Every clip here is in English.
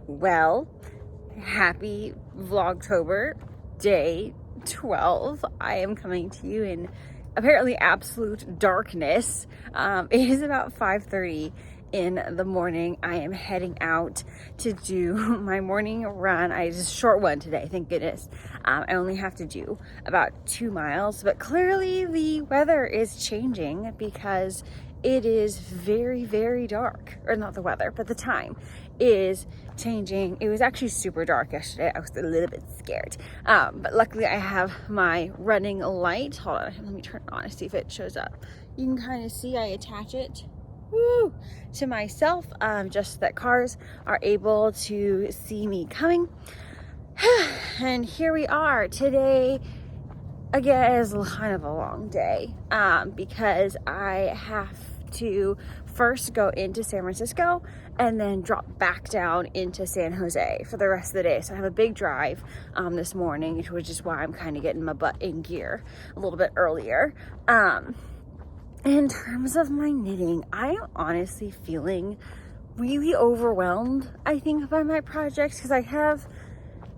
Well, happy Vlogtober, day 12. I am coming to you in apparently absolute darkness. It is about 5:30 in the morning. I am heading out to do my morning run. It's a short one today, thank goodness. I only have to do about 2 miles, but clearly the weather is changing because it is very, very dark. Or not the weather, but the time is changing. It was actually super dark yesterday. I was a little bit scared. But luckily I have my running light. Hold on, let me turn it on and see if it shows up. You can kind of see I attach it to myself, just so that cars are able to see me coming. And here we are today. Again, it is kind of a long day because I have to first go into San Francisco and then drop back down into San Jose for the rest of the day. So I have a big drive this morning, which is why I'm kind of getting my butt in gear a little bit earlier. In terms of my knitting, I am honestly feeling really overwhelmed, I think, by my projects because I have,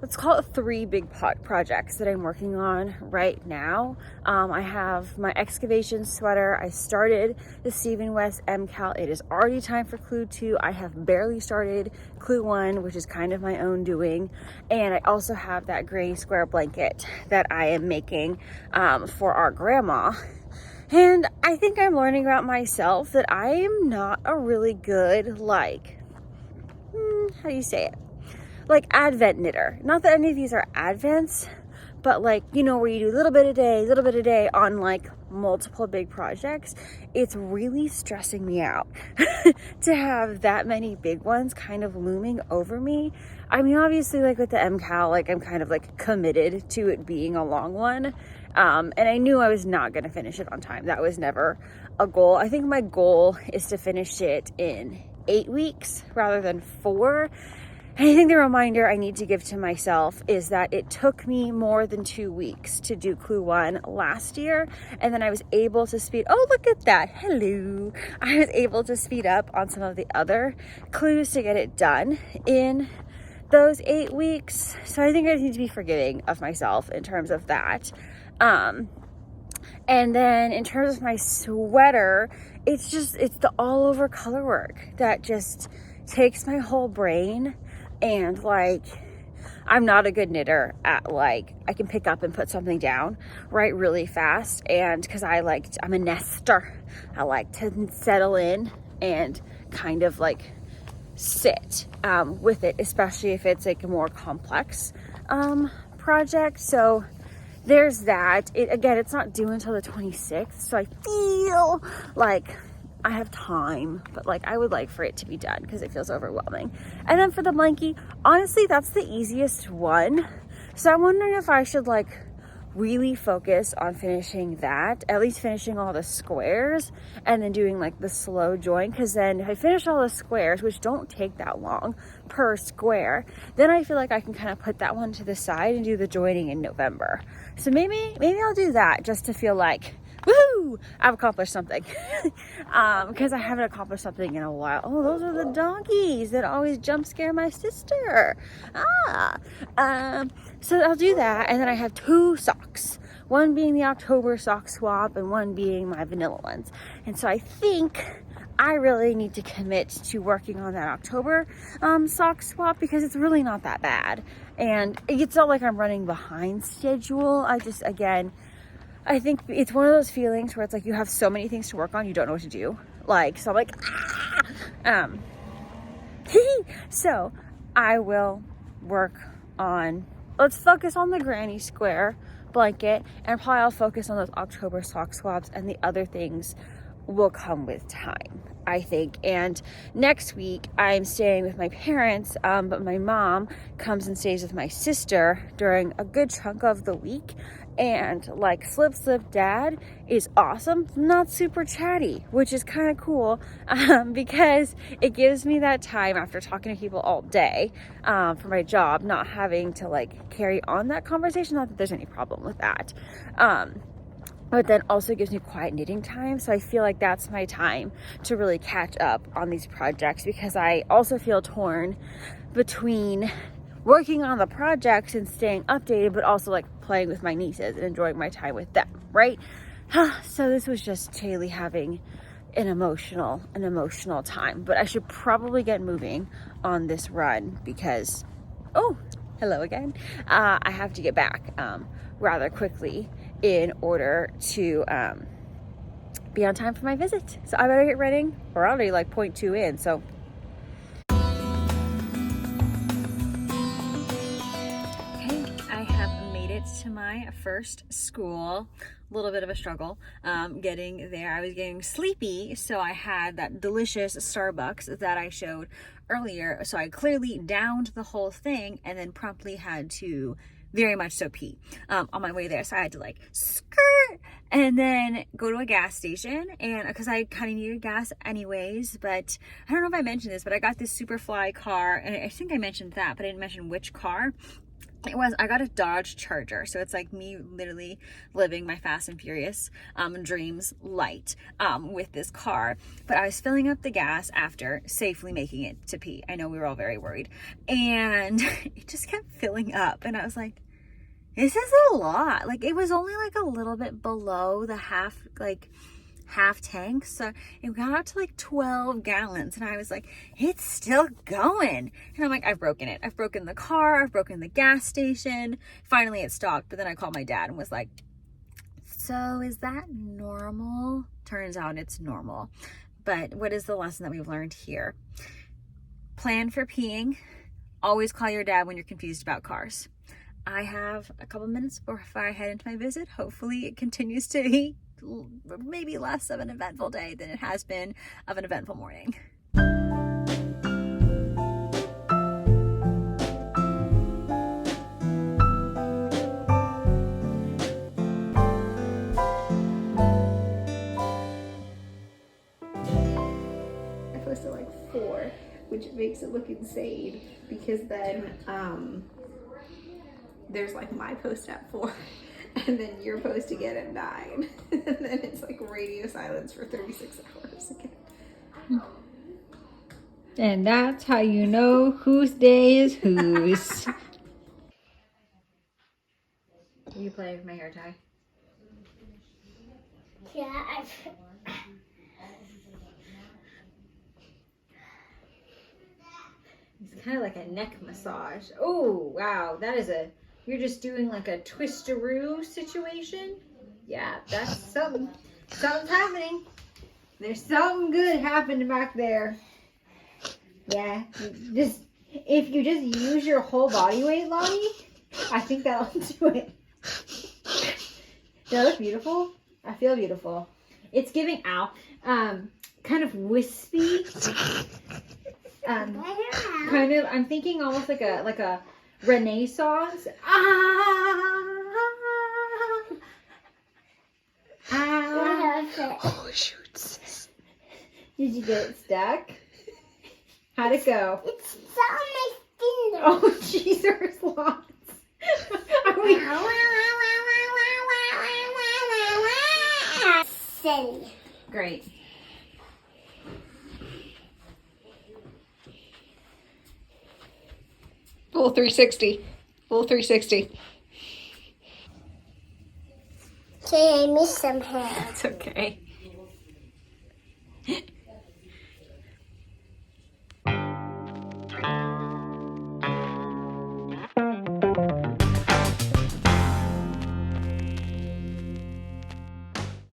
let's call it 3 big projects that I'm working on right now. I have my excavation sweater. I started the Stephen West MCAL. It is already time for Clue 2. I have barely started Clue 1, which is kind of my own doing. And I also have that gray square blanket that I am making for our grandma. And I think I'm learning about myself that I am not a really good, like, how do you say it? Like advent knitter. Not that any of these are advents, but like, you know, where you do a little bit a day on like multiple big projects. It's really stressing me out to have that many big ones kind of looming over me. I mean, obviously, like with the MCAL, like I'm kind of like committed to it being a long one. And I knew I was not going to finish it on time. That was never a goal. I think my goal is to finish it in 8 weeks rather than 4. And I think the reminder I need to give to myself is that it took me more than 2 weeks to do Clue 1 last year. And then I was able to look at that. Hello. I was able to speed up on some of the other clues to get it done in those 8 weeks. So I think I need to be forgiving of myself in terms of that. And then in terms of my sweater, it's the all over color work that just takes my whole brain. And like, I'm not a good knitter at like, I can pick up and put something down right really fast. And because I'm a nester, I like to settle in and kind of like sit with it, especially if it's like a more complex project. So there's that. It's not due until the 26th. So I feel like I have time, but like I would like for it to be done because it feels overwhelming. And then for the blankie, honestly, that's the easiest one. So I'm wondering if I should like really focus on finishing that, at least finishing all the squares and then doing like the slow join. Because then if I finish all the squares, which don't take that long per square, then I feel like I can kind of put that one to the side and do the joining in November. So maybe I'll do that just to feel like, woohoo, I've accomplished something. Because I haven't accomplished something in a while. Oh, those are the doggies that always jump scare my sister. So I'll do that. And then I have 2 socks. One being the October sock swap and one being my vanilla ones. And so I think I really need to commit to working on that October sock swap because it's really not that bad. And it's not like I'm running behind schedule. I think it's one of those feelings where it's like you have so many things to work on, you don't know what to do. Like, so I'm like, so I will work on, let's focus on the granny square blanket, and probably I'll focus on those October sock swaps, and the other things will come with time, I think. And next week I'm staying with my parents, but my mom comes and stays with my sister during a good chunk of the week. And like Slip Dad is awesome, not super chatty, which is kind of cool because it gives me that time after talking to people all day for my job, not having to like carry on that conversation. Not that there's any problem with that. but then also gives me quiet knitting time. So I feel like that's my time to really catch up on these projects, because I also feel torn between working on the projects and staying updated, but also like playing with my nieces and enjoying my time with them, right? So this was just Haley having an emotional time, but I should probably get moving on this run because, oh, hello again. I have to get back rather quickly in order to be on time for my visit. So I better get ready. We're already like 0.2 in, so. Okay, I have made it to my first school. A little bit of a struggle getting there. I was getting sleepy, so I had that delicious Starbucks that I showed earlier. So I clearly downed the whole thing and then promptly had to very much so pee on my way there. So I had to like skirt and then go to a gas station, and because I kind of needed gas anyways. But I don't know if I mentioned this, but I got this Superfly car, and I think I mentioned that, but I didn't mention which car. I got a Dodge Charger, so it's like me literally living my Fast and Furious dreams light with this car. But I was filling up the gas after safely making it to pee. I know we were all very worried, and it just kept filling up, and I was like, this is a lot. Like, it was only like a little bit below the half tank, so it got out to like 12 gallons, and I was like, it's still going. And I'm like, I've broken it. I've broken the car, I've broken the gas station. Finally it stopped, but then I called my dad and was like, so is that normal? Turns out it's normal. But what is the lesson that we've learned here? Plan for peeing. Always call your dad when you're confused about cars. I have a couple minutes before I head into my visit. Hopefully it continues to be maybe less of an eventful day than it has been of an eventful morning. I posted like 4, which makes it look insane because then there's like my post at 4 and then your post again at 9 and then it's like radio silence for 36 hours again. And that's how you know whose day is whose. Will you play with my hair tie? Yeah, It's kind of like a neck massage. Oh, wow. You're just doing like a twisteroo situation? Yeah, that's something's happening. There's something good happening back there. Yeah, if you just use your whole body weight, Lonnie, I think that'll do it. Do I look beautiful? I feel beautiful. It's giving kind of wispy. Kind of, I'm thinking almost like a Renaissance. Oh shoot. Did you get it stuck? How'd it go? it's on my finger. Oh, jeez, there's lots. Silly. Great. Full 360. Full 360. Okay, I missed some hair. It's okay.